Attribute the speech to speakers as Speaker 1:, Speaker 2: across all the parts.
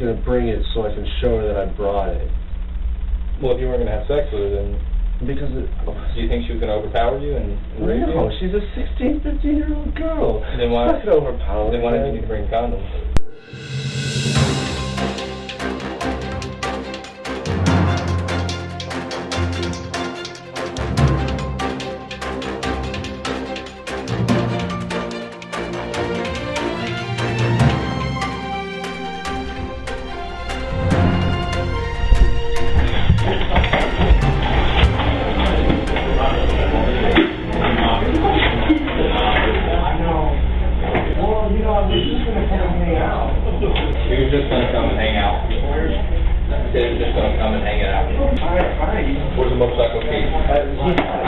Speaker 1: going to bring it so I can show her that I brought it.
Speaker 2: Well, if you weren't going to have sex with her, then...
Speaker 1: Because it...
Speaker 2: Do you think she was going to overpower you and rape you?
Speaker 1: No, she's a 16, 15-year-old girl.
Speaker 2: Then why...
Speaker 1: She's not going to overpower
Speaker 2: Then why
Speaker 1: her.
Speaker 2: did you need to bring condoms? Where's the motorcycle key? I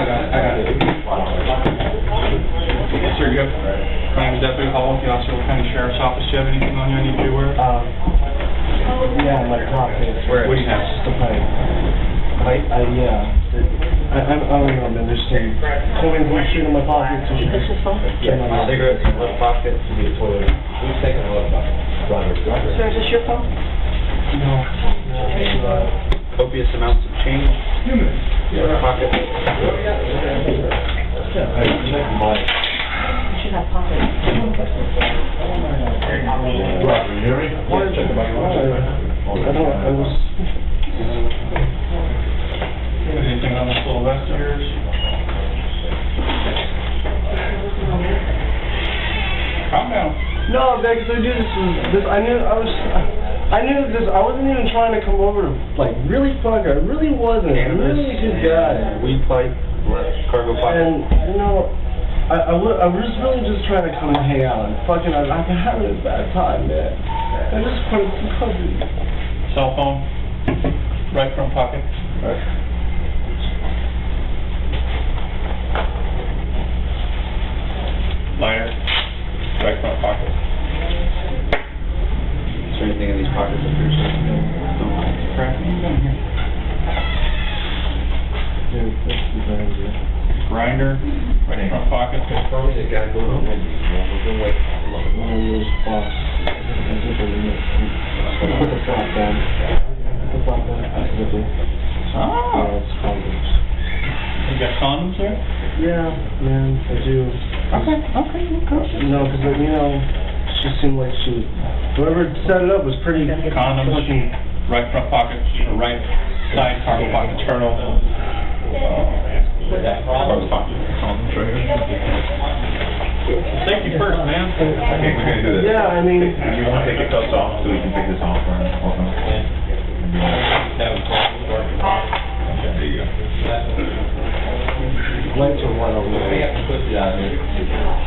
Speaker 2: got it.
Speaker 3: Sir, you have my name is Deputy Hall with the Osceola County Sheriff's Office. Do you have anything on you I need to be aware of?
Speaker 1: Yeah, my pocket.
Speaker 3: What do you have?
Speaker 1: Just a pipe. Yeah. I don't even remember saying. Somebody's been shooting in my pocket. So
Speaker 2: Yeah, my cigarettes in my left pocket to be a toilet. Who's taking the left pocket?
Speaker 4: Sir, is this your phone?
Speaker 1: No.
Speaker 3: Copious amounts of change.
Speaker 2: Left pocket.
Speaker 4: You should have pockets.
Speaker 3: Anything on this little vest of yours? Calm down.
Speaker 1: No, because I do this. I knew this. I wasn't even trying to come over to like really fuck her. I really wasn't. I'm really a good guy.
Speaker 2: Weed pipe, left cargo pocket.
Speaker 1: And you know, I was really just trying to come and hang out and fucking. I've been having a bad time, man. I just wanted some company.
Speaker 3: Cell phone, right front pocket.
Speaker 1: Right.
Speaker 3: Lighter, right front pocket.
Speaker 2: Is there anything in these pockets that you're saying?
Speaker 3: No. Crap, what are you doing here?
Speaker 1: Yeah, that's the bad idea.
Speaker 3: Grinder, right front pocket.
Speaker 2: Probably the guy going on. We've been waiting for a long
Speaker 1: One of those box. Put the flap down. Put the flap down. Accidentally.
Speaker 3: Oh.
Speaker 1: Yeah, it's condoms.
Speaker 3: You got condoms there?
Speaker 1: Yeah, man, I do.
Speaker 3: Okay.
Speaker 1: No, because you know, she seemed like whoever set it up was pretty.
Speaker 3: Condoms,
Speaker 1: fucking.
Speaker 3: right front pocket, or right side cargo pocket, turtle. Cargo pocket. Condoms right here. Safety first, man.
Speaker 5: Okay, we're gonna do this.
Speaker 1: Yeah, I mean.
Speaker 5: Do you want to take your cuffs off so we can take this off? There you go.
Speaker 1: Lights are one over there.
Speaker 2: We have to put it out here.
Speaker 3: Do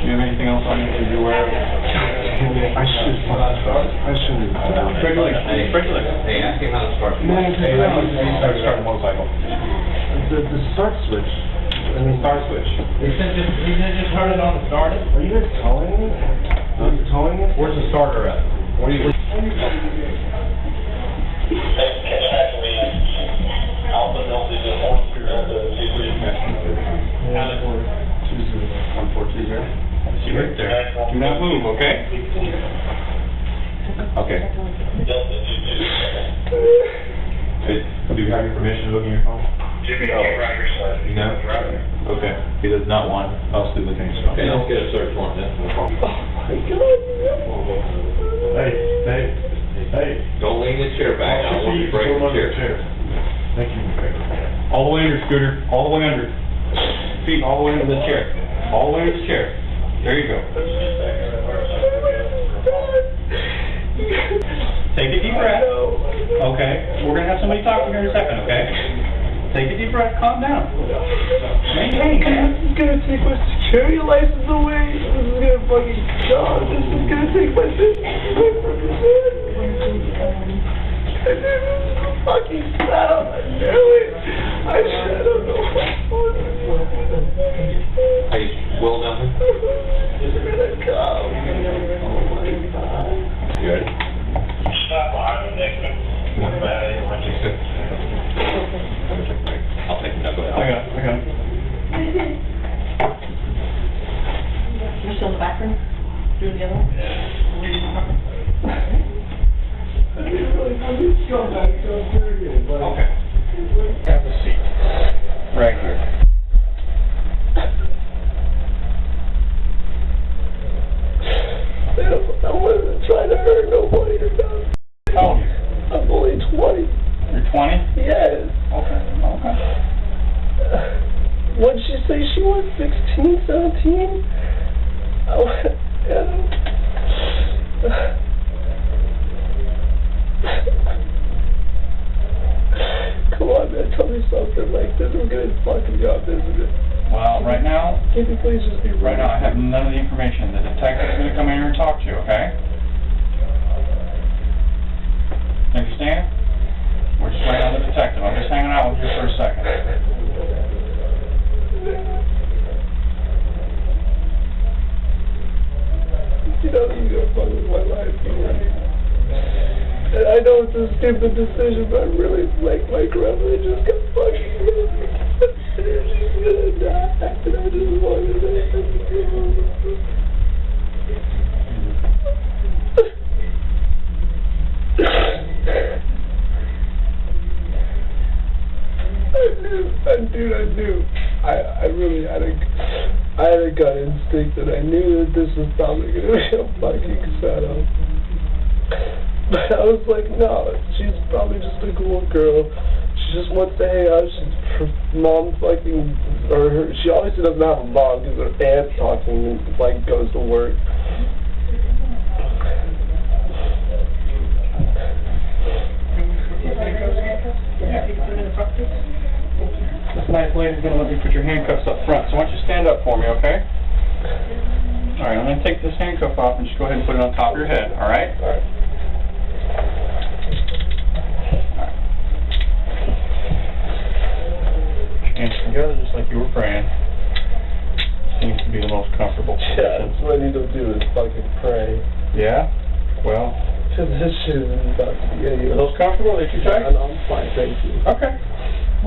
Speaker 3: you have anything else on you to be aware of?
Speaker 1: I shouldn't.
Speaker 2: Hey, ask him how to start.
Speaker 1: Man,
Speaker 5: Hey, how do you start a motorcycle?
Speaker 1: the start switch. I mean,
Speaker 5: Start switch.
Speaker 2: He said just turn it on and start it.
Speaker 1: are you guys towing it? Are you towing it?
Speaker 2: Where's the starter at? What are you?
Speaker 3: See right there. Do not move, okay?
Speaker 5: Okay. Do you have your permission to look in your phone? No? Okay. He does not want us to look in his phone.
Speaker 2: Okay, let's get a search warrant then.
Speaker 5: Hey.
Speaker 2: Don't lean the chair back. I want you to break the chair.
Speaker 5: Thank you.
Speaker 3: All the way under, Scooter. All the way under. Feet all the way under the chair. All the way under the chair. There you go. Take a deep breath. Okay. We're going to have somebody talk to you in a second, okay? Take a deep breath. Calm down. Maintain, man.
Speaker 1: This is gonna take my security license away. This is gonna fucking God. This is gonna take my business away from me. I did this fucking setup. I knew it. I should have known.
Speaker 2: Hey, Will down there?
Speaker 1: It's gonna come. Oh my God.
Speaker 2: You ready? I'll take it. Go ahead.
Speaker 3: I got it.
Speaker 4: You're still in the back room? Doing the other one?
Speaker 1: I didn't know Go back downstairs again.
Speaker 3: Okay. Have a seat. Right here.
Speaker 1: I wasn't trying to hurt nobody or nothing.
Speaker 3: How old are you?
Speaker 1: I'm only 20.
Speaker 3: You're 20?
Speaker 1: Yes.
Speaker 3: Okay, okay.
Speaker 1: What did she say she was? 16, 17? Come on, man, tell me something. Like, this is a good fucking job, isn't it?
Speaker 3: Well, right now,
Speaker 1: Can you please just be
Speaker 3: right now I have none of the information. The detective's gonna come in here and talk to you, okay? Understand? We're just waiting on the detective. I'm just hanging out with you for a second.
Speaker 1: You don't need to fuck with my life, right? I know it's a stupid decision, but I really like my grandma just got fucking killed. She's gonna die, and I just wanted to I knew. I really had a gut instinct that I knew that this was probably gonna be a fucking setup. But I was like, no, she's probably just a cool girl. She just wants to hang out. Her mom fucking, or her, she obviously doesn't have a mom because her aunt talking like goes to work.
Speaker 3: This nice lady's gonna let me put your handcuffs up front, so why don't you stand up for me, okay? Alright, I'm gonna take this handcuff off and just go ahead and put it on top of your head, alright?
Speaker 1: Alright.
Speaker 3: Hands together just like you were praying. Seems to be the most comfortable
Speaker 1: Yeah,
Speaker 3: position.
Speaker 1: that's what I need to do is fucking pray.
Speaker 3: Yeah? Well,
Speaker 1: Cause this shit is about to be
Speaker 3: are those comfortable? Are they too tight?
Speaker 1: I'm fine, thank you.
Speaker 3: Okay.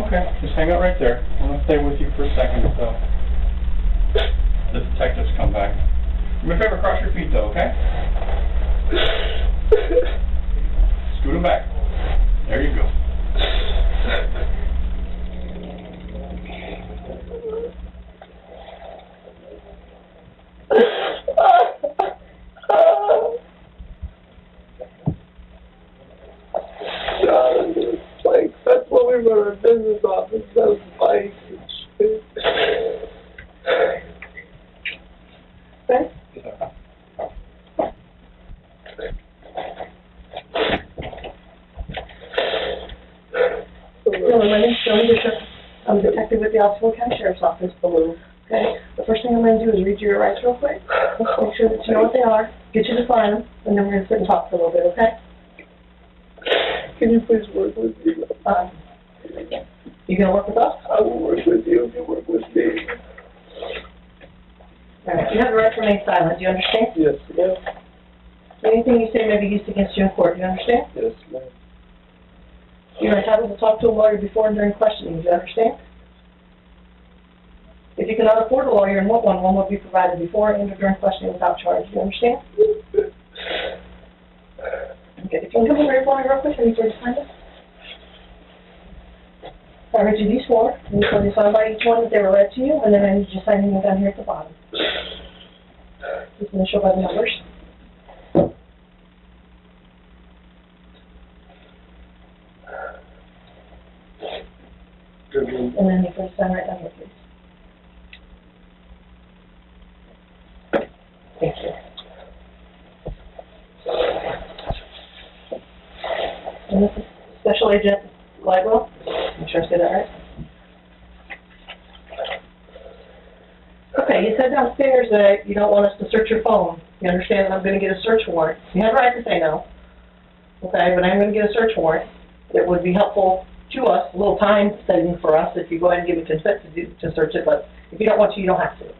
Speaker 3: Okay, just hang out right there. I'm gonna stay with you for a second until the detectives come back. Do me a favor, cross your feet though, okay? Scoot them back. There you go.
Speaker 1: Like, that's what we were in business office, those bikes and shit.
Speaker 4: Okay? Hello, my name's Joni Bishop. I'm a detective with the Osceola County Sheriff's Office, Blue. Okay? The first thing I'm going to do is read you your rights real quick. Make sure that you know what they are. Get you to sign them, and then we're going to sit and talk for a little bit, okay?
Speaker 1: Can you please work with me?
Speaker 4: You going to work with us?
Speaker 1: I will work with you if you work with me.
Speaker 4: All right. You have the right to remain silent. Do you understand?
Speaker 1: Yes, ma'am.
Speaker 4: Anything you say may be used against you in court. Do you understand?
Speaker 1: Yes, ma'am.
Speaker 4: You're entitled to talk to a lawyer before and during questioning. Do you understand? If you cannot afford a lawyer and want one, one will be provided before and during questioning without charge. Do you understand? Okay, if you can come over here for me real quick, are you ready to sign this? I read you these four, and you can sign by each one that they were read to you, and then I need you to sign them down here at the bottom. Just initial by the numbers. And then you can sign right down here, please. Thank you. And this is Special Agent Glidewell. I'm sure I said that right. Okay, you said downstairs that you don't want us to search your phone. You understand that I'm going to get a search warrant. You have the right to say no. Okay, but I'm going to get a search warrant. It would be helpful to us, a little time saving for us if you go ahead and give me consent to search it, but if you don't want to, you don't have to. Do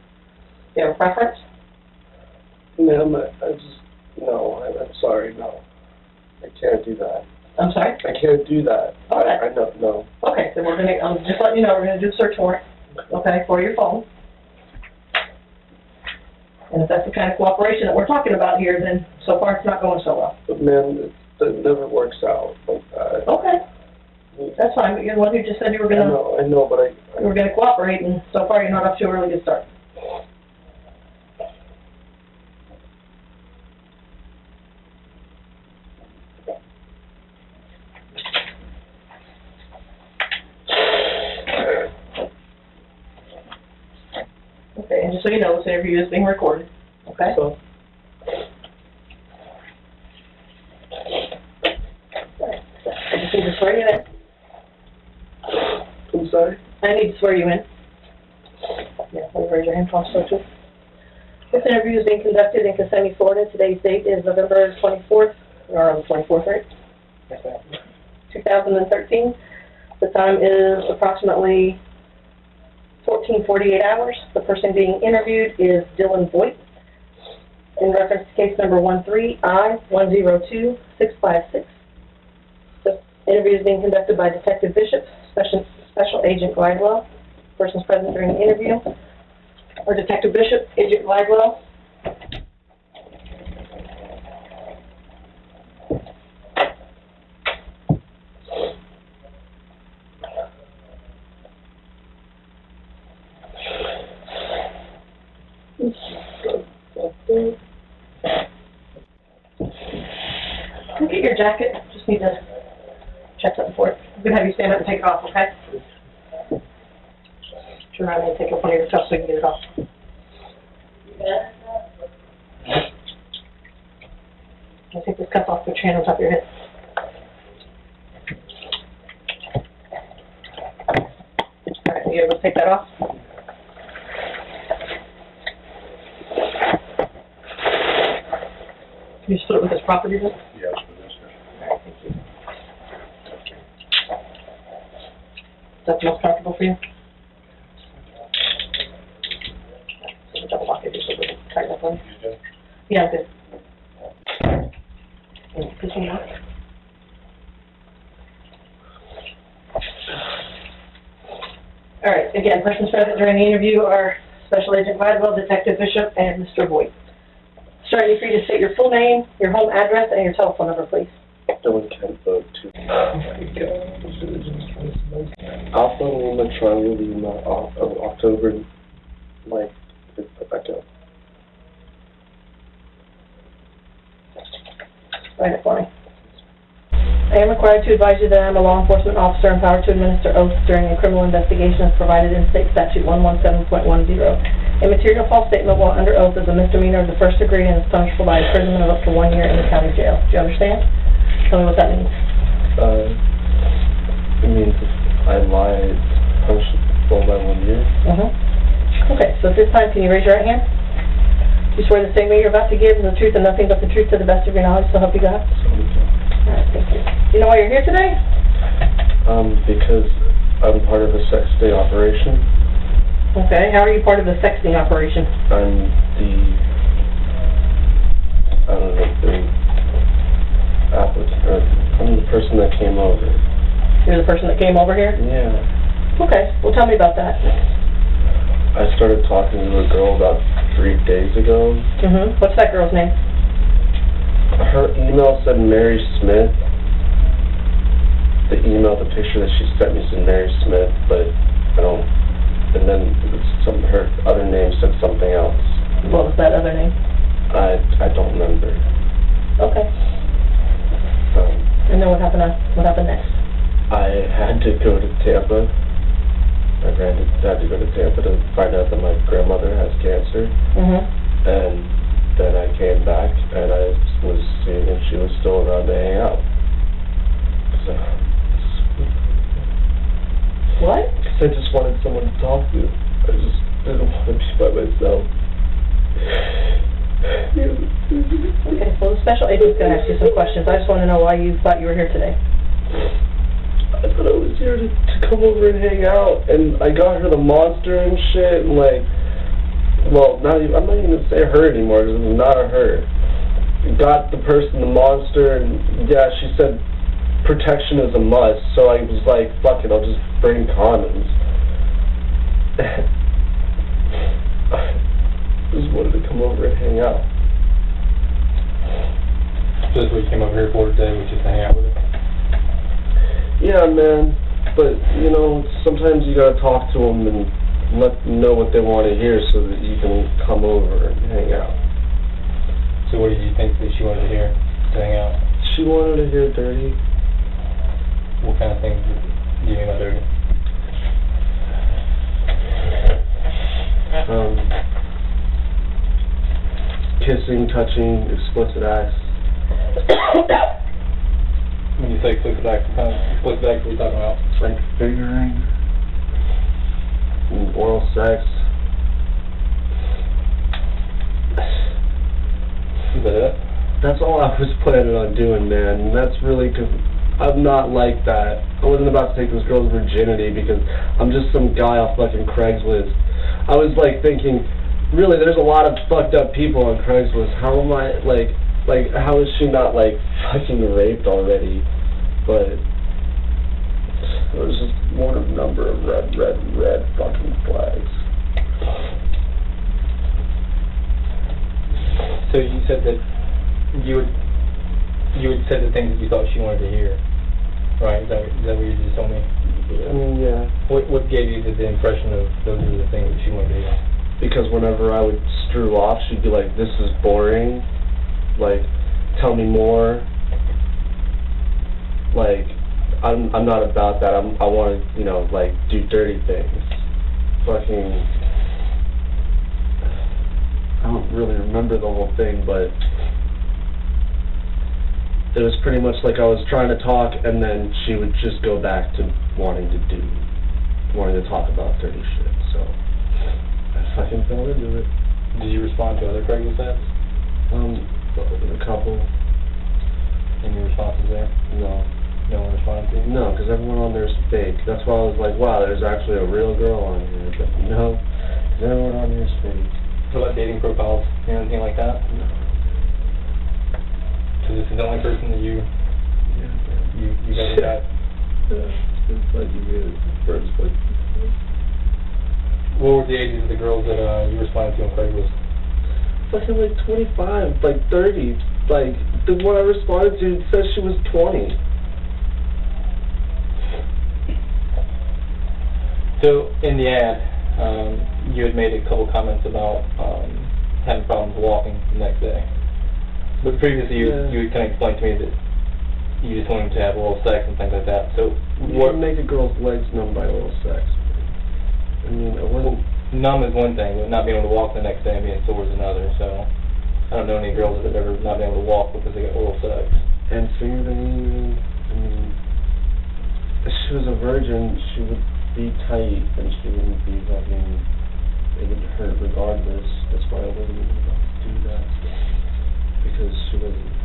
Speaker 4: you have a preference?
Speaker 1: Ma'am, I just, no, I'm sorry, no. I can't do that.
Speaker 4: I'm sorry?
Speaker 1: I can't do that.
Speaker 4: Okay.
Speaker 1: I don't know.
Speaker 4: Okay, then we're going to, I'm just letting you know, we're going to do a search warrant, okay, for your phone. And if that's the kind of cooperation that we're talking about here, then so far it's not going so well.
Speaker 1: But ma'am, it never works out like that.
Speaker 4: Okay, that's fine, but you're the one who just said you were gonna,
Speaker 1: I know, but
Speaker 4: you were gonna cooperate, and so far you're not off to a really good start. Okay, and just so you know, this interview is being recorded, okay?
Speaker 1: So,
Speaker 4: I just need to swear you in.
Speaker 1: I'm sorry?
Speaker 4: I need to swear you in. Yeah, please raise your hand, Tom, so too. This interview is being conducted in Kissimmee, Florida. Today's date is November 24th, or on the 24th, right? 2013. The time is approximately 14:48 hours. The person being interviewed is Dylan Vogt. In reference to case number 13I-102656. The interview is being conducted by Detective Bishop, Special Agent Glidewell. Persons present during the interview are Detective Bishop, Agent Glidewell. Look at your jacket. Just need to check something for it. I'm going to have you stand up and take it off, okay? Turn around and take off one of your cuffs so you can get it off. I'll take this cuff off, put your hand on top of your head. All right, you able to take that off? Can you split it with this property then?
Speaker 5: Yes, for this.
Speaker 4: All right, thank you. Is that the most comfortable for you? So the double lock it just a little tighten up on you. Yeah, I'm good. This one work? All right, again, persons present during the interview are Special Agent Glidewell, Detective Bishop, and Mr. Vogt. Sir, I need for you to state your full name, your home address, and your telephone number, please.
Speaker 1: Dylan Kent, Vogt 2. Alpha Lima Triangle Lima, October, like, Rebecca.
Speaker 4: Write it for me. I am required to advise you that I am a law enforcement officer empowered to administer oaths during a criminal investigation as provided in State Statute 117.10. A material false statement while under oath is a misdemeanor of the first degree and is punishable by imprisonment of up to 1 year in the county jail. Do you understand? Tell me what that means.
Speaker 1: It means if I lie, punishable by 1 year.
Speaker 4: Okay, so at this time, can you raise your right hand? You swear the statement you're about to give is the truth and nothing but the truth to the best of your knowledge, so help you God? All right, thank you. Do you know why you're here today?
Speaker 1: Because I'm part of a sex day operation.
Speaker 4: Okay, how are you part of the sexting operation?
Speaker 1: I'm I'm the person that came over.
Speaker 4: You're the person that came over here?
Speaker 1: Yeah.
Speaker 4: Okay, well tell me about that.
Speaker 1: I started talking to a girl about 3 days ago.
Speaker 4: What's that girl's name?
Speaker 1: Her email said Mary Smith. The picture that she sent me said Mary Smith, but I don't. And then her other name said something else.
Speaker 4: What was that other name?
Speaker 1: I don't remember.
Speaker 4: Okay. And then what happened next?
Speaker 1: I had to go to Tampa. I had to go to Tampa to find out that my grandmother has cancer. And then I came back and I was seeing if she was still around to hang out. So.
Speaker 4: What?
Speaker 1: I just wanted someone to talk to. I just didn't want to be by myself.
Speaker 4: Okay, well the special agent's going to ask you some questions. I just want to know why you thought you were here today.
Speaker 1: I thought I was here to come over and hang out, and I got her the monster and shit, and like, well, I'm not even going to say her anymore, because it's not a her. Got the person the monster, and yeah, she said protection is a must, so I was like, fuck it, I'll just bring condoms. I just wanted to come over and hang out.
Speaker 3: So that's what you came over here for today, was just to hang out with her?
Speaker 1: Yeah, man. But, you know, sometimes you gotta talk to them and let them know what they want to hear so that you can come over and hang out.
Speaker 3: So what did you think that she wanted to hear to hang out?
Speaker 1: She wanted to hear dirty.
Speaker 3: What kind of things do you mean by dirty?
Speaker 1: Kissing, touching, explicit acts.
Speaker 3: When you say explicit acts, what kind of explicit acts are we talking about?
Speaker 1: Like fingering, and oral sex.
Speaker 3: Is that it?
Speaker 1: That's all I was planning on doing, man. And that's really because I'm not like that. I wasn't about to take this girl's virginity because I'm just some guy off fucking Craigslist. I was like thinking, really, there's a lot of fucked up people on Craigslist. How am I, like, how is she not, like, fucking raped already? But there was just one number of red fucking flags.
Speaker 3: So you said that you had said the things that you thought she wanted to hear, right? Is that what you just told me?
Speaker 1: I mean, yeah.
Speaker 3: What gave you the impression of those are the things that she wanted to hear?
Speaker 1: Because whenever I would screw off, she'd be like, "This is boring. Like, tell me more." Like, I'm not about that. I want to, you know, like, do dirty things. Fucking, I don't really remember the whole thing, but it was pretty much like I was trying to talk, and then she would just go back to wanting to talk about dirty shit. So I fucking fell into it.
Speaker 3: Did you respond to other Craigslist ads?
Speaker 1: A couple.
Speaker 3: Any responses there?
Speaker 1: No.
Speaker 3: No one responded to you?
Speaker 1: No, because everyone on there is fake. That's why I was like, wow, there's actually a real girl on here. But no, because everyone on here is fake.
Speaker 3: What about dating profiles? Anything like that?
Speaker 1: No.
Speaker 3: So this is the only person that you ever got?
Speaker 1: Yeah, it's like you get it first, but...
Speaker 3: What were the ages of the girls that you responded to on Craigslist?
Speaker 1: Fucking like 25, like 30. Like, the one I responded to says she was 20.
Speaker 3: So, in the ad, you had made a couple comments about having problems walking the next day. But previously, you had kind of explained to me that you just wanted to have oral sex and things like that. So,
Speaker 1: What make a girl's legs numb by oral sex? I mean, I wasn't...
Speaker 3: Numb is one thing, but not being able to walk the next day and being sore is another. So, I don't know any girls that have ever not been able to walk because they got oral sex.
Speaker 1: And fingernails, I mean, if she was a virgin, she would be tight, and she wouldn't be fucking, it would hurt regardless. That's why I wasn't even about to do that, because she wasn't.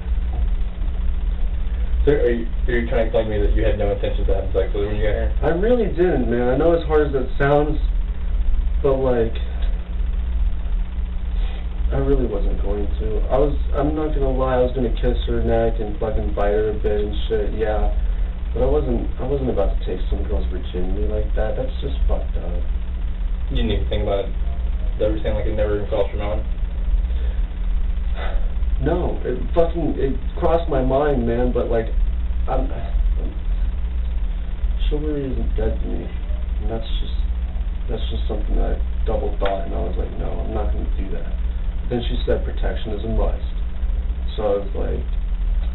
Speaker 3: So are you trying to explain to me that you had no intention of having sex with her when you got here?
Speaker 1: I really didn't, man. I know as hard as that sounds, but like, I really wasn't going to. I'm not gonna lie, I was gonna kiss her neck and fucking bite her a bit and shit, yeah. But I wasn't about to take some girl's virginity like that. That's just fucked up.
Speaker 3: You didn't even think about it. Everything like it never even crossed your mind?
Speaker 1: No, it crossed my mind, man, but like, chivalry isn't dead to me. And that's just something that I double thought, and I was like, no, I'm not gonna do that. Then she said protection is a must. So I was like,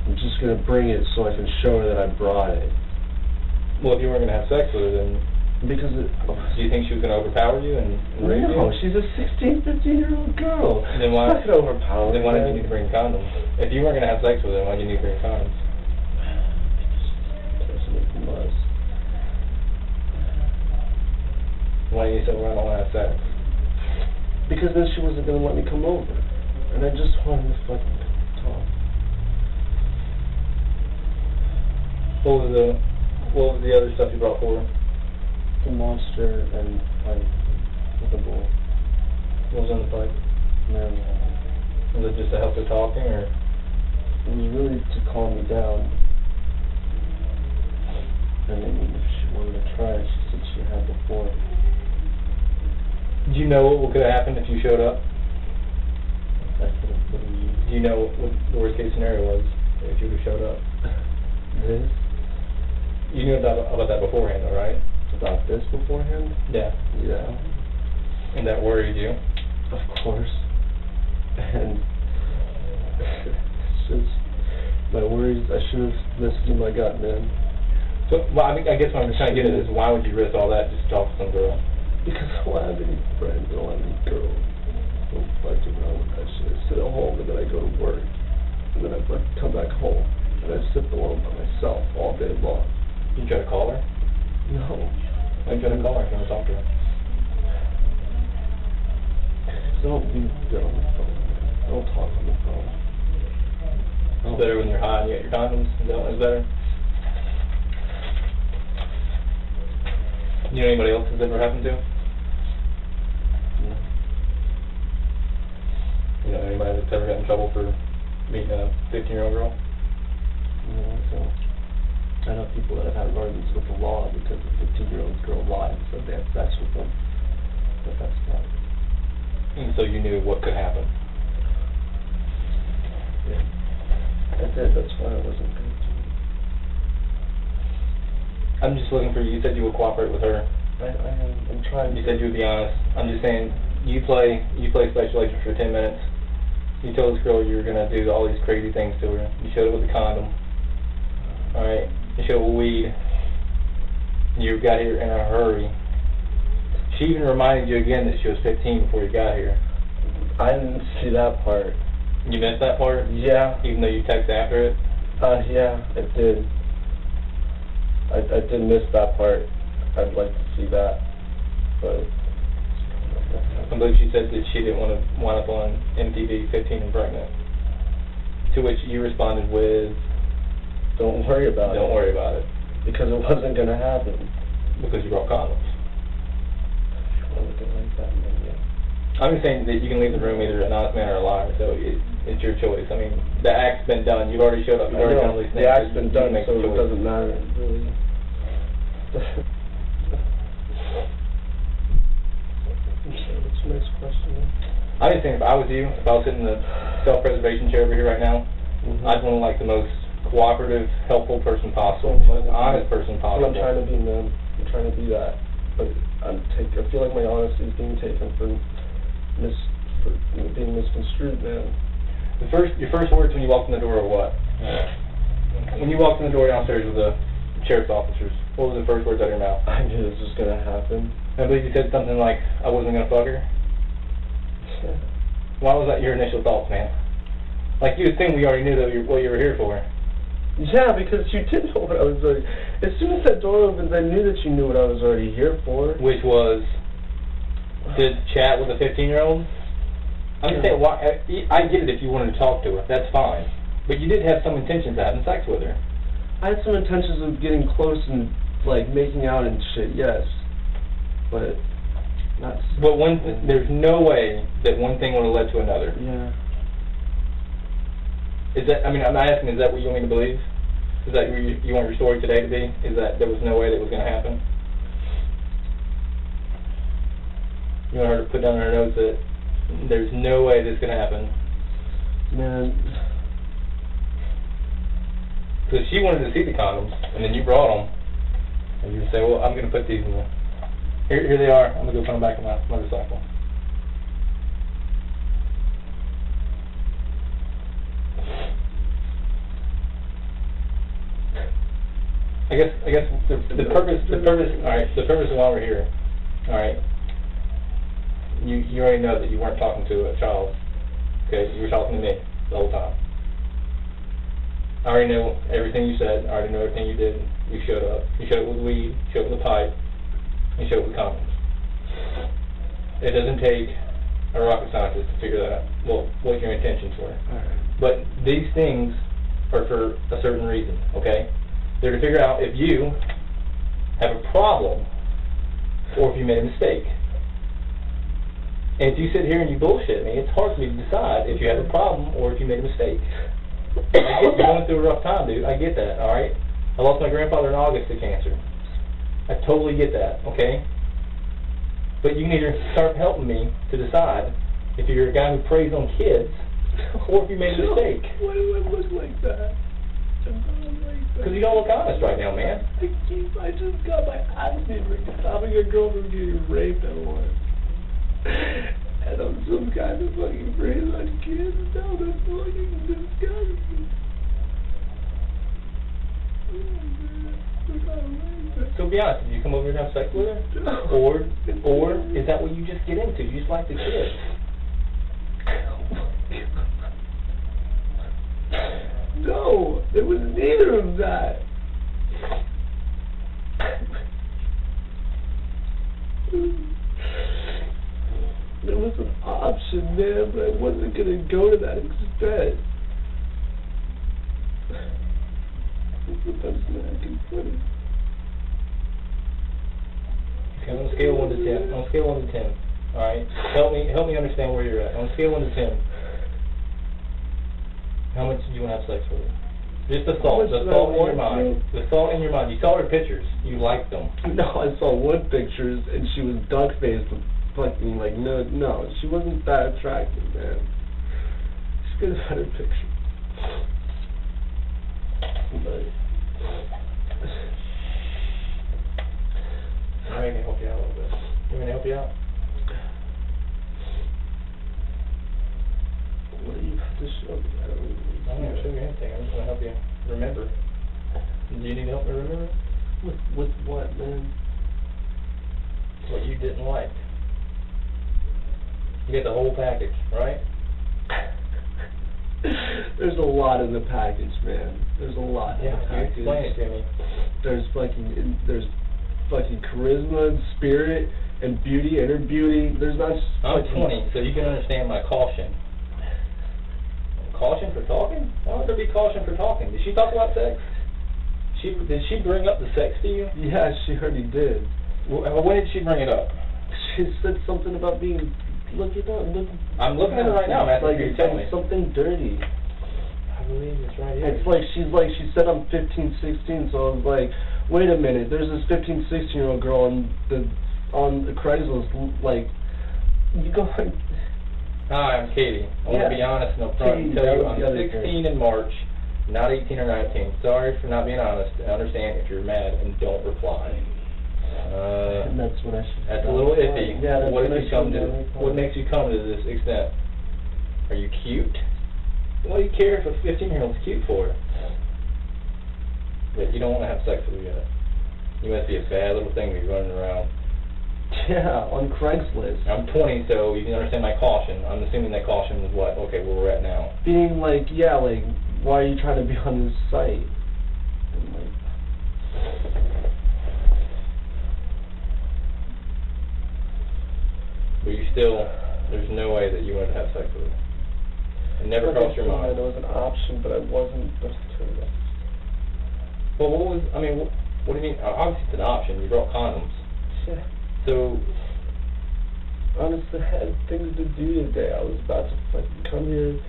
Speaker 1: I'm just going to bring it so I can show her that I brought it.
Speaker 3: Well, if you weren't going to have sex with her, then...
Speaker 1: Because it...
Speaker 3: Do you think she was going to overpower you and rape you?
Speaker 1: No, she's a 16, 15-year-old girl.
Speaker 3: Then why...
Speaker 1: She's not going to overpower
Speaker 3: Then why did you need to bring condoms? If you weren't going to have sex with her, why did you need to bring condoms?
Speaker 1: Because it's a must.
Speaker 3: Why did you say, well, I don't want to have sex?
Speaker 1: Because then she wasn't going to let me come over. And I just wanted to fucking talk.
Speaker 3: What was the other stuff you brought for her?
Speaker 1: The monster and pipe with a bowl.
Speaker 3: What was in the pipe?
Speaker 1: Marijuana.
Speaker 3: Was it just to help her talking, or?
Speaker 1: It was really to calm me down. And then if she wanted to try it, she said she had before.
Speaker 3: Do you know what could have happened if you showed up?
Speaker 1: I could have put in.
Speaker 3: Do you know what the worst case scenario was if you would have showed up?
Speaker 1: This?
Speaker 3: You knew about that beforehand, though, right?
Speaker 1: About this beforehand?
Speaker 3: Yeah.
Speaker 1: Yeah.
Speaker 3: And that worried you?
Speaker 1: Of course. And it's just my worries. I should have listened to my gut, man.
Speaker 3: So, well, I guess what I'm trying to get at is, why would you risk all that just to talk to some girl?
Speaker 1: Because I don't have any friends. I don't have any girls. I don't fucking around with that shit. I sit at home and then I go to work. And then I come back home. And I sit alone by myself all day long.
Speaker 3: You try to call her?
Speaker 1: No.
Speaker 3: Why you try to call her if you want to talk to her?
Speaker 1: I don't do good on the phone. I don't talk on the phone.
Speaker 3: It's better when you're high and you get your condoms? Is that what's better? You know anybody else this ever happened to?
Speaker 1: No.
Speaker 3: You know anybody that's ever got in trouble for meeting a 15-year-old girl?
Speaker 1: No, I don't. I know people that have had run-ins with the law because the 15-year-old girl lied and said they had sex with them. But that's not.
Speaker 3: And so you knew what could happen?
Speaker 1: Yeah. I did. That's why I wasn't going to.
Speaker 3: I'm just looking for you. You said you would cooperate with her.
Speaker 1: I am. I'm trying.
Speaker 3: You said you would be honest. I'm just saying, you play Special Agent for 10 minutes. You told this girl you were going to do all these crazy things to her. You showed up with a condom. Alright? You showed up with weed. You got here in a hurry. She even reminded you again that she was 15 before you got here.
Speaker 1: I didn't see that part.
Speaker 3: You missed that part?
Speaker 1: Yeah.
Speaker 3: Even though you texted after it?
Speaker 1: Yeah, I did. I did miss that part. I'd like to see that, but
Speaker 3: I believe she said that she didn't want to wind up on MTV 15 and pregnant. To which you responded with,
Speaker 1: don't worry about it.
Speaker 3: Don't worry about it.
Speaker 1: Because it wasn't going to happen.
Speaker 3: Because you brought condoms.
Speaker 1: If you want to look at it like that, then yeah.
Speaker 3: I'm just saying that you can leave the room either an honest man or a liar, so it's your choice. I mean, the act's been done. You've already showed up. You've already done all these things.
Speaker 1: The act's been done, so it doesn't matter, really. What's the next question?
Speaker 3: I'm just saying, if I was you, if I was sitting in the self-preservation chair over here right now, I'd want to like the most cooperative, helpful person possible, most honest person possible.
Speaker 1: Well, I'm trying to be, man. I'm trying to be that. But I feel like my honesty is being taken for being misconstrued, man.
Speaker 3: Your first words when you walked in the door were what? When you walked in the door downstairs with the sheriff's officers, what was the first words out of your mouth?
Speaker 1: I knew this was going to happen.
Speaker 3: I believe you said something like, I wasn't going to fuck her.
Speaker 1: Yeah.
Speaker 3: Why was that your initial thoughts, man? Like, you assumed we already knew that what you were here for.
Speaker 1: Yeah, because you did know what I was already... As soon as that door opens, I knew that you knew what I was already here for.
Speaker 3: Which was to chat with a 15-year-old? I'm just saying, I get it if you wanted to talk to her. That's fine. But you did have some intentions of having sex with her.
Speaker 1: I had some intentions of getting close and, like, making out and shit, yes. But not...
Speaker 3: But there's no way that one thing would have led to another.
Speaker 1: Yeah.
Speaker 3: Is that, I mean, I'm asking, is that what you want me to believe? Is that what you want your story today to be? Is that there was no way that was going to happen? You want her to put down her notes that there's no way this is going to happen?
Speaker 1: Man.
Speaker 3: Because she wanted to see the condoms, and then you brought them, and you say, well, I'm going to put these in the... Here they are. I'm going to go put them back in my motorcycle. I guess the purpose, alright, the purpose of why we're here, alright, you already know that you weren't talking to a child, okay, you were talking to me the whole time. I already know everything you said, I already know everything you did. You showed up with weed, you showed up with a pipe, you showed up with condoms. It doesn't take a rocket scientist to figure that out, well, what your intentions were.
Speaker 1: Alright.
Speaker 3: But these things are for a certain reason, okay? They're to figure out if you have a problem or if you made a mistake. And if you sit here and you bullshit me, it's hard for me to decide if you have a problem or if you made a mistake. I get you're going through a rough time, dude. I get that, all right? I lost my grandfather in August to cancer. I totally get that, okay? But you need to start helping me to decide if you're a guy who preys on kids or if you made a mistake.
Speaker 1: Why do I look like that?
Speaker 3: Because you don't look honest right now, man.
Speaker 1: I just got my ass beat for stopping a girl from getting raped at once. And I'm some kind of fucking brain on kid. Now that's fucking disgusting.
Speaker 3: So be honest, did you come over here to have sex with her? Or is that what you just get into? You just like the kids?
Speaker 1: No, there was neither of that. There was an option there, but I wasn't going to go to that extent. That's the best way I can put it.
Speaker 3: Okay, on a scale of 1 to 10. On a scale of 1 to 10. Alright? Help me understand where you're at. On a scale of 1 to 10. How much did you want to have sex with her? Just the thought in your mind. The thought in your mind. You saw her pictures. You liked them.
Speaker 1: No, I saw one pictures and she was duck-faced with fucking like, no, she wasn't that attractive, man. She could have had her picture. But
Speaker 3: I'm going to help you out a little bit. You want me to help you out?
Speaker 1: what do you have to show me? I don't really
Speaker 3: I'm not going to show you anything. I'm just going to help you remember. Do you need help me remember?
Speaker 1: With what, man?
Speaker 3: What you didn't like. You get the whole package, right?
Speaker 1: There's a lot in the package, man. There's a lot in the package.
Speaker 3: Explain it to me.
Speaker 1: There's fucking charisma and spirit and beauty, inner beauty. There's not just
Speaker 3: I'm 20, so you can understand my caution. Caution for talking? Why would there be caution for talking? Did she talk about sex? Did she bring up the sex to you?
Speaker 1: Yeah, she already did.
Speaker 3: When did she bring it up?
Speaker 1: She said something about being... Look it up.
Speaker 3: I'm looking at it right now. I'm asking you to tell me.
Speaker 1: Something dirty.
Speaker 3: I believe it's right here.
Speaker 1: It's like she said I'm 15, 16, so I was like, wait a minute, there's this 15, 16-year-old girl on the Craigslist, like, you go like...
Speaker 3: Hi, I'm Katie. I want to be honest and upfront and tell you I'm 16 in March, not 18 or 19. Sorry for not being honest. I understand if you're mad and don't reply.
Speaker 1: And that's what I should...
Speaker 3: That's a little iffy.
Speaker 1: Yeah, that's
Speaker 3: what makes you come to this extent? Are you cute? What do you care if a 15-year-old's cute for? But you don't want to have sex with her yet. You must be a bad little thing to be running around.
Speaker 1: Yeah, on Craigslist.
Speaker 3: I'm 20, so you can understand my caution. I'm assuming that caution is what? Okay, where we're at now.
Speaker 1: Being like, yeah, like, why are you trying to be on this site? And like...
Speaker 3: But you still, there's no way that you wanted to have sex with her. It never crossed your mind.
Speaker 1: It was an option, but I wasn't determined.
Speaker 3: Well, what do you mean? Obviously it's an option. You brought condoms.
Speaker 1: Yeah.
Speaker 3: So,
Speaker 1: honestly, I had things to do today. I was about to fucking come here,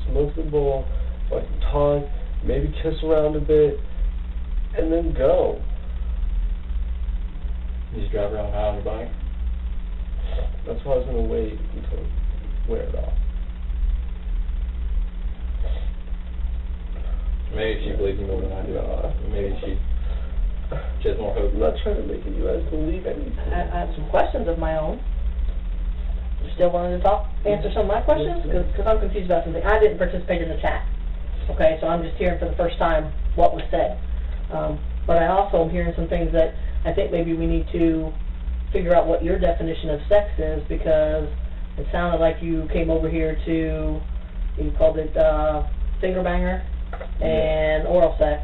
Speaker 1: smoke the bowl, fucking talk, maybe kiss around a bit, and then go.
Speaker 3: you just drive around high on your bike?
Speaker 1: That's why I was going to wait until wear it off.
Speaker 3: Maybe she believes you more than I do. Maybe she has more hope.
Speaker 1: I'm not trying to make you guys believe anything.
Speaker 4: I have some questions of my own. You still wanting to answer some of my questions? Because I'm confused about something. I didn't participate in the chat. Okay, so I'm just hearing for the first time what was said. But I also am hearing some things that I think maybe we need to figure out what your definition of sex is, because it sounded like you came over here to, you called it finger banger and oral sex.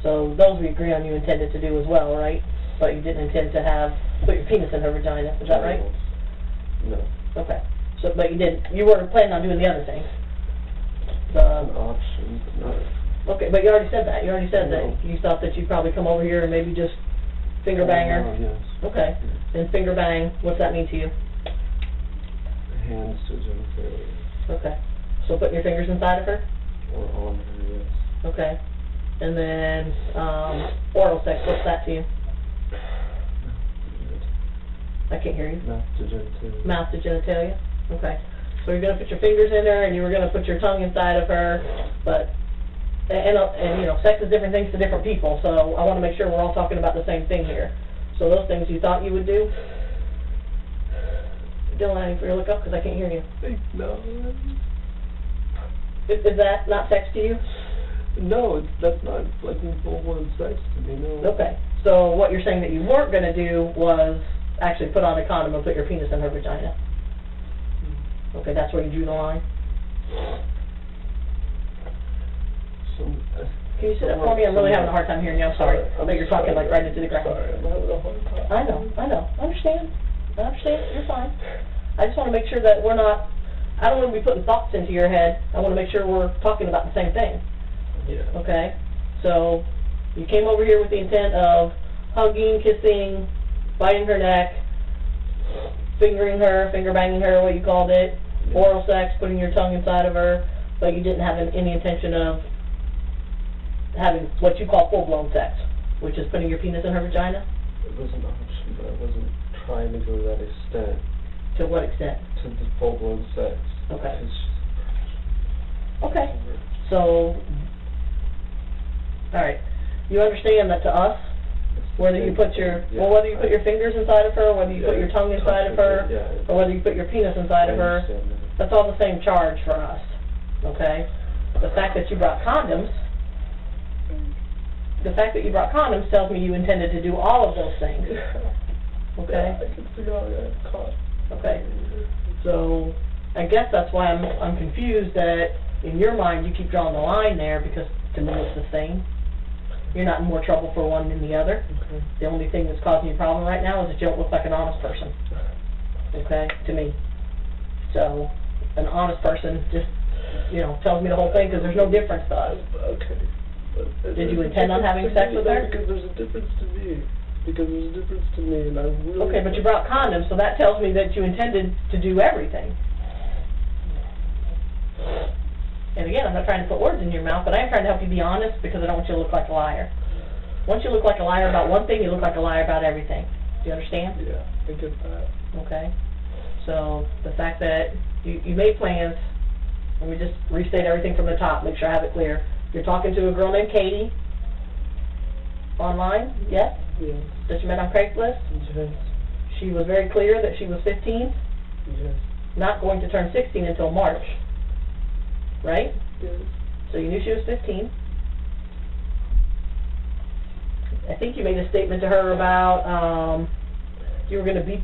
Speaker 4: So those we agree on you intended to do as well, right? But you didn't intend to put your penis in her vagina, is that right?
Speaker 1: No.
Speaker 4: Okay. So, but you weren't planning on doing the other things.
Speaker 1: An option, no.
Speaker 4: Okay, but you already said that. You already said that you thought that you'd probably come over here and maybe just finger bang her.
Speaker 1: Oh, yes.
Speaker 4: Okay. And finger bang, what's that mean to you?
Speaker 1: Hands to genitalia.
Speaker 4: Okay. So putting your fingers inside of her?
Speaker 1: Or on her, yes.
Speaker 4: Okay. And then oral sex, what's that to you? I can't hear you.
Speaker 1: Mouth to genitalia.
Speaker 4: Mouth to genitalia? Okay. So you're going to put your fingers in her and you were going to put your tongue inside of her, but and you know, sex is different things to different people, so I want to make sure we're all talking about the same thing here. So those things you thought you would do? Dylan, I need for you to look up because I can't hear you.
Speaker 1: No.
Speaker 4: Is that not sex to you?
Speaker 1: No, that's not like full-blown sex to me, no.
Speaker 4: Okay. So what you're saying that you weren't going to do was actually put on a condom and put your penis in her vagina. Okay, that's where you drew the line? Can you sit up for me? I'm really having a hard time hearing you. I'm sorry. I bet you're talking like right into the ground.
Speaker 1: Sorry, I'm having a hard time.
Speaker 4: I know. I understand. You're fine. I just want to make sure that we're not, I don't want to be putting thoughts into your head. I want to make sure we're talking about the same thing.
Speaker 1: Yeah.
Speaker 4: Okay? So, you came over here with the intent of hugging, kissing, biting her neck, fingering her, finger banging her, what you called it, oral sex, putting your tongue inside of her, but you didn't have any intention of having what you call full-blown sex, which is putting your penis in her vagina?
Speaker 1: It was an option, but I wasn't trying to go to that extent.
Speaker 4: To what extent?
Speaker 1: To the full-blown sex.
Speaker 4: Okay.
Speaker 1: It's
Speaker 4: Okay. So, alright, you understand that to us, whether you put your, well, whether you put your fingers inside of her, whether you put your tongue inside of her, or whether you put your penis inside of her, that's all the same charge for us, okay? The fact that you brought condoms tells me you intended to do all of those things, okay?
Speaker 1: I can see how I got caught.
Speaker 4: Okay, so I guess that's why I'm confused that in your mind you keep drawing the line there, because to me it's the same. You're not in more trouble for one than the other.
Speaker 1: Okay.
Speaker 4: The only thing that's causing you a problem right now is that you don't look like an honest person. Okay, to me. So, an honest person just, you know, tells me the whole thing because there's no difference to us.
Speaker 1: Okay. But
Speaker 4: Did you intend on having sex with her?
Speaker 1: Because there's a difference to me. And I really...
Speaker 4: Okay, but you brought condoms, so that tells me that you intended to do everything. And again, I'm not trying to put words in your mouth, but I am trying to help you be honest because I don't want you to look like a liar. Once you look like a liar about one thing, you look like a liar about everything. Do you understand?
Speaker 1: Yeah, I get that.
Speaker 4: Okay. So, the fact that you made plans, let me just restate everything from the top, make sure I have it clear. You're talking to a girl named Katie, online, yes?
Speaker 1: Yes.
Speaker 4: That you met on Craigslist?
Speaker 1: Yes.
Speaker 4: She was very clear that she was 15,
Speaker 1: Yes.
Speaker 4: not going to turn 16 until March, right?
Speaker 1: Yes.
Speaker 4: So you knew she was 15. I think you made a statement to her about, you were going to beat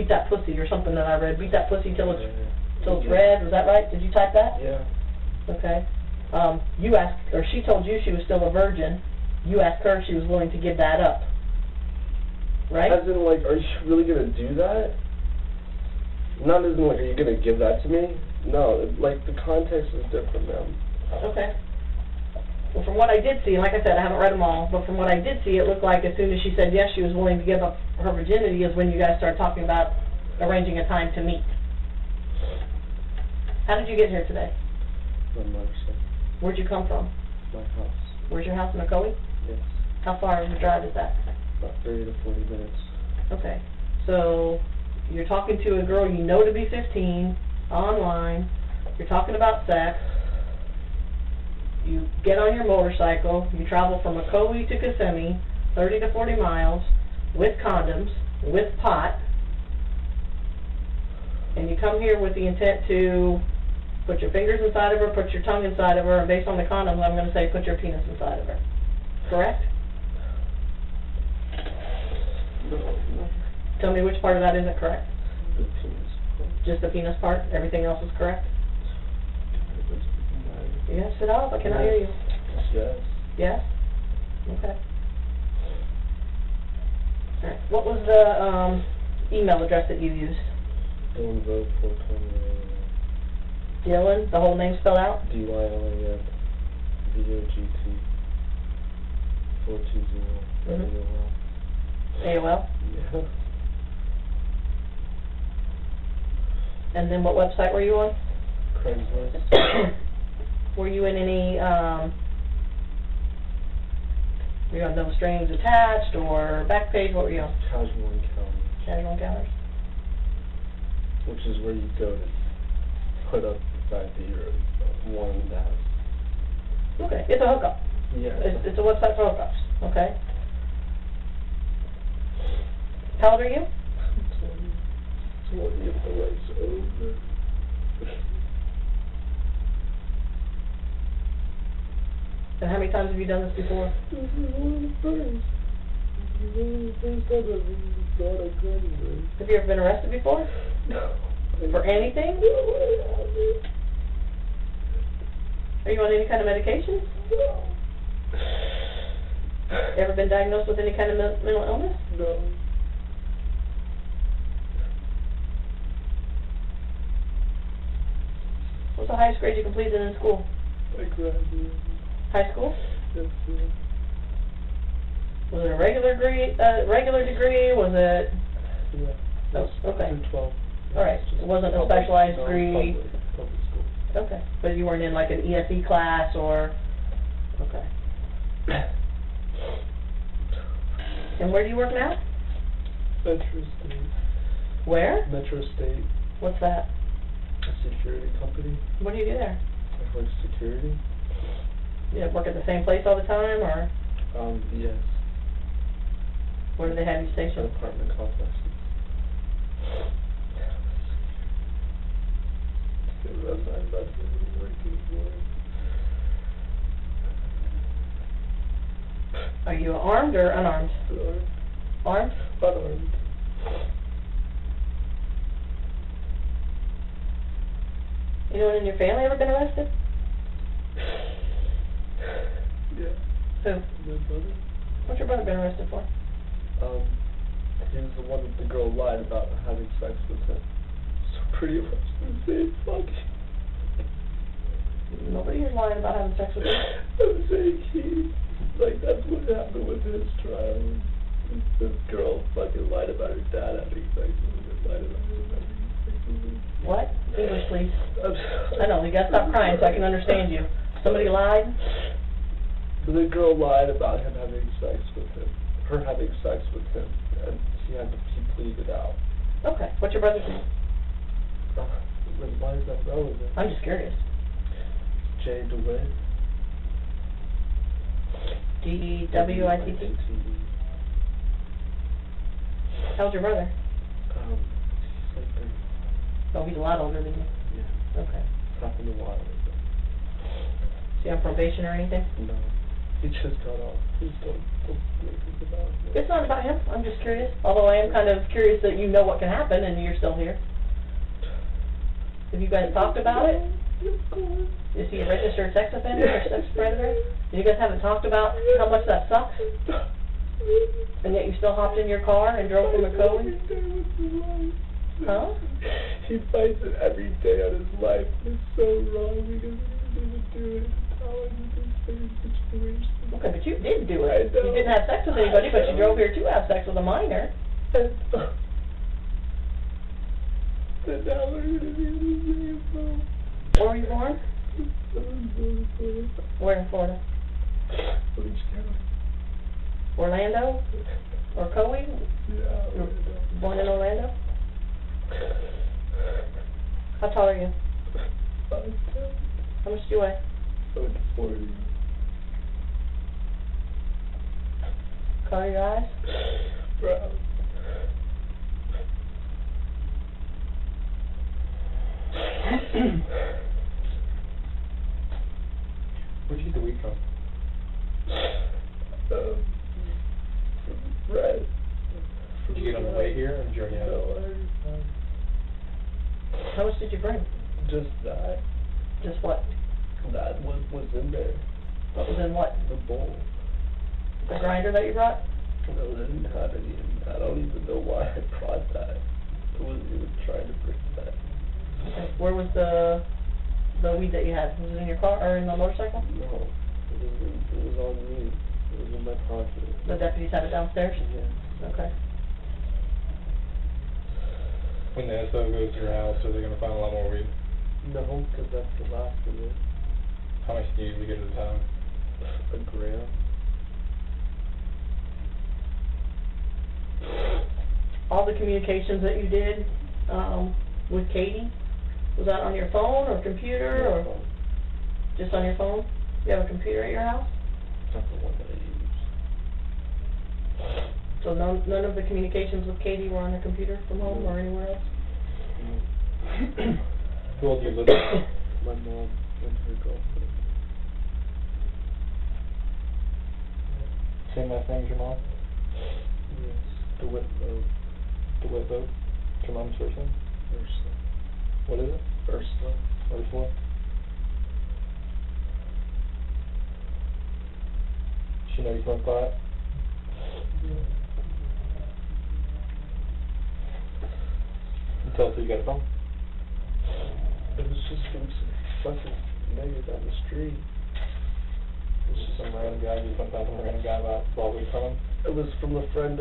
Speaker 4: that pussy or something that I read. Beat that pussy till it's red. Was that right? Did you type that?
Speaker 1: Yeah.
Speaker 4: Okay. You asked, or she told you she was still a virgin. You asked her if she was willing to give that up. Right?
Speaker 1: As in, like, are you really going to do that? Not as in, like, are you going to give that to me? No, like, the context is different, ma'am.
Speaker 4: Okay. Well, from what I did see, and like I said, I haven't read them all, but from what I did see, it looked like as soon as she said yes, she was willing to give up her virginity is when you guys started talking about arranging a time to meet. How did you get here today?
Speaker 1: On March 2nd.
Speaker 4: Where'd you come from?
Speaker 1: My house.
Speaker 4: Where's your house in Ocoee?
Speaker 1: Yes.
Speaker 4: How far of a drive is that?
Speaker 1: About 30 to 40 minutes.
Speaker 4: Okay. So, you're talking to a girl you know to be 15, online, you're talking about sex, you get on your motorcycle, you travel from Ocoee to Kissimmee, 30 to 40 miles, with condoms, with pot, and you come here with the intent to put your fingers inside of her, put your tongue inside of her, and based on the condoms, I'm going to say put your penis inside of her. Correct?
Speaker 1: No.
Speaker 4: Tell me which part of that isn't correct.
Speaker 1: The penis.
Speaker 4: Just the penis part? Everything else is correct? Yes, sit up. I cannot hear you.
Speaker 1: Yes.
Speaker 4: Yes? Okay. Alright. What was the email address that you used?
Speaker 1: Dylan Vogt 420.
Speaker 4: Dylan, the whole name spelled out?
Speaker 1: DYLAN VOGT 420
Speaker 4: AOL?
Speaker 1: Yeah.
Speaker 4: And then what website were you on?
Speaker 1: Craigslist.
Speaker 4: Were you in any, were you on No Strings Attached or Backpage? What were you on?
Speaker 1: Casual Encounters.
Speaker 4: Casual Encounters?
Speaker 1: Which is where you go to put up the fact that you're one that has
Speaker 4: Okay, it's a hookup.
Speaker 1: Yeah.
Speaker 4: It's a website for hookups, okay? How old are you?
Speaker 1: 20 if the life's over.
Speaker 4: And how many times have you done this before?
Speaker 1: This is one of the first. This is one of the first times I've even thought I could anyway.
Speaker 4: Have you ever been arrested before?
Speaker 1: No.
Speaker 4: For anything?
Speaker 1: No, I haven't.
Speaker 4: Are you on any kind of medication?
Speaker 1: No.
Speaker 4: Ever been diagnosed with any kind of mental illness?
Speaker 1: No.
Speaker 4: What's the highest grade you completed in school?
Speaker 1: I graduated.
Speaker 4: High school?
Speaker 1: Yes, sir.
Speaker 4: Was it a regular degree? Was it?
Speaker 1: Yeah.
Speaker 4: Oh, okay.
Speaker 1: Through 12.
Speaker 4: All right. It wasn't a specialized degree.
Speaker 1: Public school.
Speaker 4: Okay. But you weren't in like an ESE class or? Okay. And where do you work now?
Speaker 1: Metro State.
Speaker 4: Where?
Speaker 1: Metro State.
Speaker 4: What's that?
Speaker 1: A security company.
Speaker 4: What do you do there?
Speaker 1: I work security.
Speaker 4: You work at the same place all the time, or
Speaker 1: Yes.
Speaker 4: where do they have you stationed?
Speaker 1: Apartment complexes. I'm not really working for.
Speaker 4: Are you armed or unarmed? Armed?
Speaker 1: Unarmed.
Speaker 4: Anyone in your family ever been arrested?
Speaker 1: Yeah.
Speaker 4: Who?
Speaker 1: My brother.
Speaker 4: What's your brother been arrested for?
Speaker 1: He was the one that the girl lied about having sex with him. So pretty much the same fucking.
Speaker 4: Nobody is lying about having sex with you.
Speaker 1: I'm saying that's what happened with his trial. This girl fucking lied about her dad having sex with him and lied about him having sex with him.
Speaker 4: What? English, please.
Speaker 1: I'm sorry.
Speaker 4: I know, you gotta stop crying so I can understand you. Somebody lied?
Speaker 1: The girl lied about him having sex with him. Her having sex with him. And he pleaded out.
Speaker 4: Okay. What's your brother's name?
Speaker 1: Why is that relevant?
Speaker 4: I'm just curious.
Speaker 1: Jeremy Dewitte.
Speaker 4: D-E-W-I-T-T? How's your brother?
Speaker 1: He's like 30.
Speaker 4: Oh, he's a lot older than you.
Speaker 1: Yeah.
Speaker 4: Okay.
Speaker 1: Happened a while ago.
Speaker 4: Is he on probation or anything?
Speaker 1: No. He just got off. Please don't make this about him.
Speaker 4: It's not about him. I'm just curious. Although I am kind of curious that you know what can happen and you're still here. Have you guys talked about it?
Speaker 1: Of course.
Speaker 4: Is he a registered sex offender or sex predator? You guys haven't talked about how much that sucks? And yet you still hopped in your car and drove from McCoy? Huh?
Speaker 1: He fights it every day of his life. It's so wrong because he didn't do it. How is it the same situation?
Speaker 4: Okay, but you did do
Speaker 1: I
Speaker 4: it.
Speaker 1: know.
Speaker 4: You didn't have sex with anybody, but you drove here to have sex with a minor.
Speaker 1: And now we're going to be in the same boat.
Speaker 4: Where were you born? Where in Florida?
Speaker 1: Which county?
Speaker 4: Orlando? Or Coe?
Speaker 1: Yeah,
Speaker 4: You were born in Orlando? How tall are you?
Speaker 1: 5'10".
Speaker 4: How much do you weigh?
Speaker 1: I'm 40.
Speaker 4: Color of your eyes?
Speaker 1: Brown.
Speaker 3: Where'd you get the weed from?
Speaker 1: Red.
Speaker 3: Did you get on the way here, or did you already have it?
Speaker 1: No, I already found
Speaker 4: How much did you bring?
Speaker 1: just that.
Speaker 4: Just what?
Speaker 1: That was in there.
Speaker 4: What was in what?
Speaker 1: The bowl.
Speaker 4: The grinder that you brought?
Speaker 1: No, they didn't have any in that. I don't even know why I brought that. I wasn't even trying to bring that.
Speaker 4: Okay. Where was the weed that you had? Was it in your car or in the motorcycle?
Speaker 1: No. It was on me. It was in my pocket.
Speaker 4: The deputies had it downstairs?
Speaker 1: Yeah.
Speaker 4: Okay.
Speaker 3: When the SO goes to your house, are they going to find a lot more weed?
Speaker 1: No, because that's the last of it.
Speaker 3: How much do you usually get at a time?
Speaker 1: A gram.
Speaker 4: All the communications that you did with Katie, was that on your phone or computer or just on your phone? You have a computer at your house?
Speaker 1: Not the one that I use.
Speaker 4: So none of the communications with Katie were on the computer from home or anywhere else?
Speaker 3: Who else do you live with?
Speaker 1: My mom and her girlfriend.
Speaker 3: Same last name as your mom?
Speaker 1: Yes. DeWitte Vogt.
Speaker 3: DeWitte Vogt? Your mom's first name?
Speaker 1: Ursula.
Speaker 3: What is it?
Speaker 1: Ursula.
Speaker 3: Ursula? She know you smoke pot?
Speaker 1: Yeah.
Speaker 3: You tell us who you got it from?
Speaker 1: It was just from some fucking nigga down the street.
Speaker 3: It's just some random guy, you found some random guy about ball weed from him?
Speaker 1: It was from a friend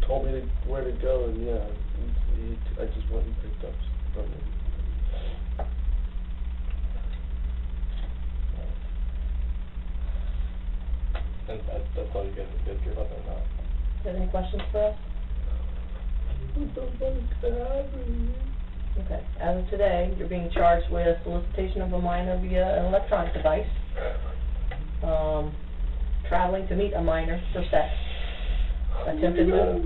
Speaker 1: told me where to go, and yeah, I just went and picked up from him.
Speaker 3: And that's all you guys did care about that or not?
Speaker 4: Do you have any questions for us?
Speaker 1: What the fuck is happening?
Speaker 4: Okay. As of today, you're being charged with solicitation of a minor via an electronic device, traveling to meet a minor for sex, attempted lewd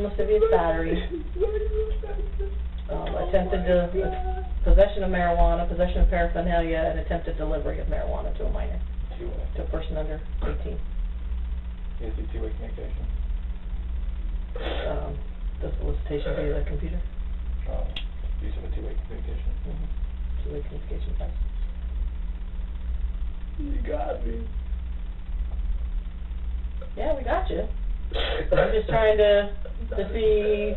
Speaker 4: lascivious battery, attempted possession of marijuana, possession of paraphernalia, and attempted delivery of marijuana to a minor, to a person under 18.
Speaker 3: You see two-way communication?
Speaker 4: The solicitation via the computer.
Speaker 3: Use of a two-way communication.
Speaker 4: Two-way communication device.
Speaker 1: You got me.
Speaker 4: Yeah, we got you. I'm just trying to see,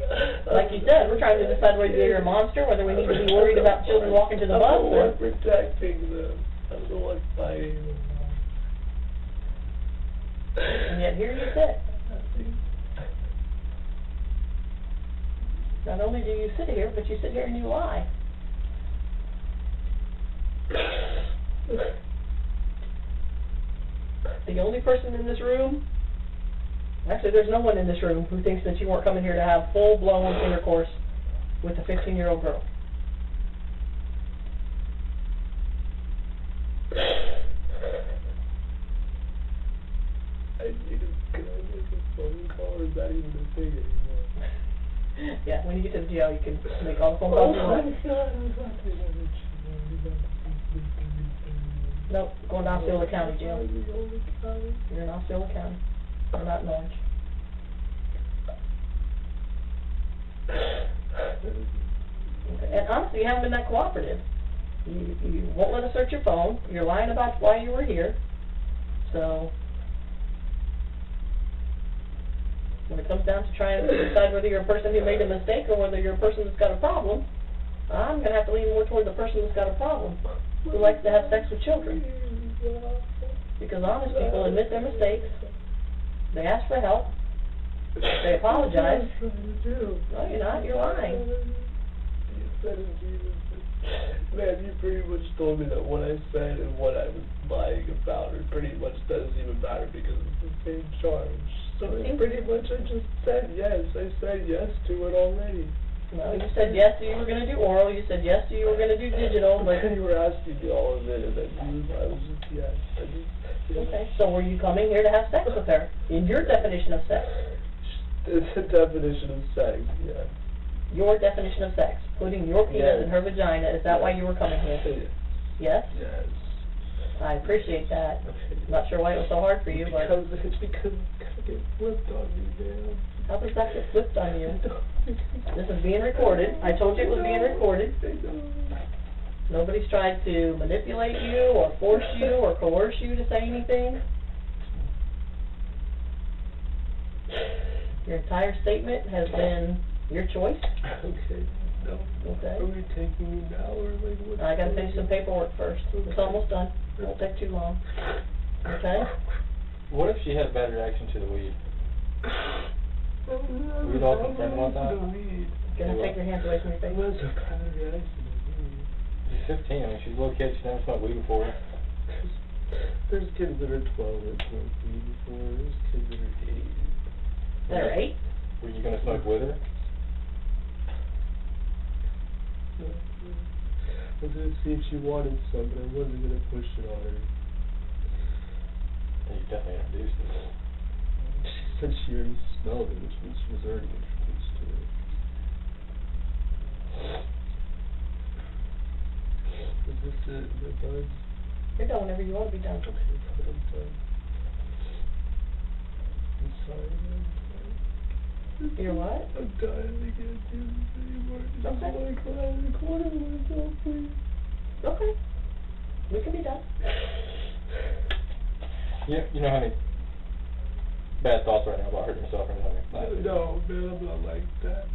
Speaker 4: like you said, we're trying to decide whether you're a monster, whether we need to be worried about children walking to the bus.
Speaker 1: I'm the one protecting them. I'm the one fighting them.
Speaker 4: And yet here you sit. Not only do you sit here, but you sit here and you lie. The only person in this room, actually there's no one in this room who thinks that you weren't coming here to have full-blown intercourse with a 15-year-old girl.
Speaker 1: Can I make a phone call, or is that even a thing anymore?
Speaker 4: Yeah, when you get to the jail, you can make all the phone calls you want. Nope, going to Osceola County Jail. You're in Osceola County. You're not in Orange. Okay. And honestly, you haven't been that cooperative. You won't let us search your phone. You're lying about why you were here. So when it comes down to trying to decide whether you're a person who made a mistake or whether you're a person that's got a problem, I'm going to have to lean more toward the person that's got a problem, who likes to have sex with children. Because honest people admit their mistakes, they ask for help, they apologize. No, you're not, you're lying.
Speaker 1: Man, you pretty much told me that what I said and what I was lying about, it pretty much doesn't even matter because it's the same charge. So pretty much I just said yes. I said yes to it already.
Speaker 4: No, you said yes you were going to do oral, you said yes you were going to do digital, but...
Speaker 1: You were asking me all of it, and then I was just yes.
Speaker 4: Okay, so were you coming here to have sex with her, in your definition of sex?
Speaker 1: It's a definition of sex, yeah.
Speaker 4: Your definition of sex, putting your penis in her vagina, is that why you were coming here? Yes?
Speaker 1: Yes.
Speaker 4: I appreciate that. Not sure why it was so hard for you, but...
Speaker 1: It's because it get flipped on me, man.
Speaker 4: How does that get flipped on you? This is being recorded. I told you it was being recorded. Nobody's tried to manipulate you or force you or coerce you to say anything. Your entire statement has been your choice.
Speaker 1: Okay. No.
Speaker 4: Okay.
Speaker 1: Are we taking me now, or like what?
Speaker 4: I gotta finish some paperwork first. It's almost done. It won't take too long. Okay?
Speaker 3: What if she has bad reaction to the weed? Were you all concerned about that?
Speaker 4: Gonna take your hands away from your face.
Speaker 1: What's a bad reaction?
Speaker 3: She's 15. I mean, she's a little kid. She's never smoked weed before.
Speaker 1: There's kids that are 12 that smoke weed before. There's kids that are 8.
Speaker 4: They're 8?
Speaker 3: Were you gonna smoke with her?
Speaker 1: was gonna see if she wanted some, but I wasn't gonna push it on her.
Speaker 3: You definitely introduced it.
Speaker 1: She said she already smelled it, which means she was already introduced to it. Is this it? Am I done?
Speaker 4: You're done whenever you want to be done.
Speaker 1: Okay, I'm done. I'm sorry, man.
Speaker 4: You're what?
Speaker 1: I'm dying to get do this anymore. I just
Speaker 4: Okay.
Speaker 1: want to cry in the corner of myself, please.
Speaker 4: Okay. We can be done.
Speaker 3: You don't have any bad thoughts right now about hurting yourself or anything like that?
Speaker 1: No, man, I'm not like that.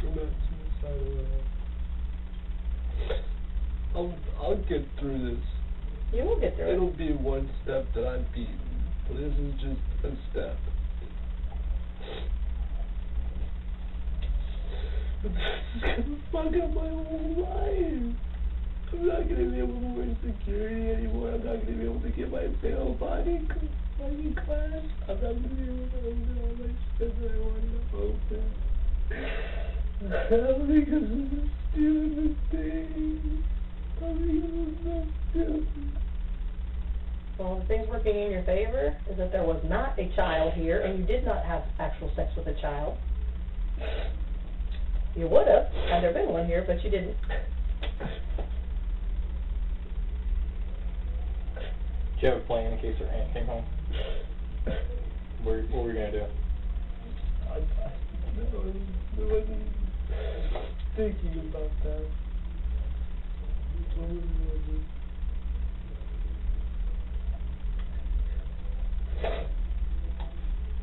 Speaker 1: I'm not suicidal at all. I'll get through this.
Speaker 4: You will get through it.
Speaker 1: It'll be one step that I'm beaten, but this is just a step. But this is gonna fuck up my whole life. I'm not gonna be able to wear security anymore. I'm not gonna be able to get my bail bonding class. I'm not gonna be able to open all my shit that I wanted to open. All because of this stupid thing. All because of so stupid.
Speaker 4: Well, the things working in your favor is that there was not a child here, and you did not have actual sex with a child. You would have, had there been one here, but you didn't.
Speaker 3: Do you have a plan in case her aunt came home? What were you gonna do?
Speaker 1: I wasn't thinking about that. I really wasn't.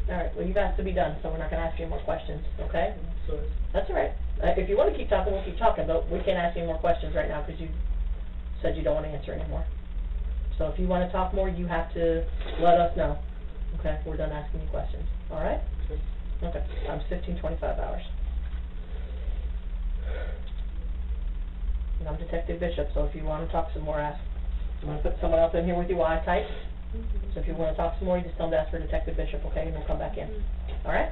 Speaker 4: Alright, well, you've asked to be done, so we're not gonna ask you any more questions, okay?
Speaker 1: Sorry.
Speaker 4: That's all right. If you want to keep talking, we'll keep talking, but we can't ask you any more questions right now because you said you don't want to answer anymore. So if you want to talk more, you have to let us know. Okay, we're done asking you questions. All right?
Speaker 1: Okay.
Speaker 4: Okay. Time's 15:25 hours. And I'm Detective Bishop, so if you want to talk some more, ask. I'm going to put someone else in here with you while I type. So if you want to talk some more, you just tell them to ask for Detective Bishop, okay? And we'll come back in. All right?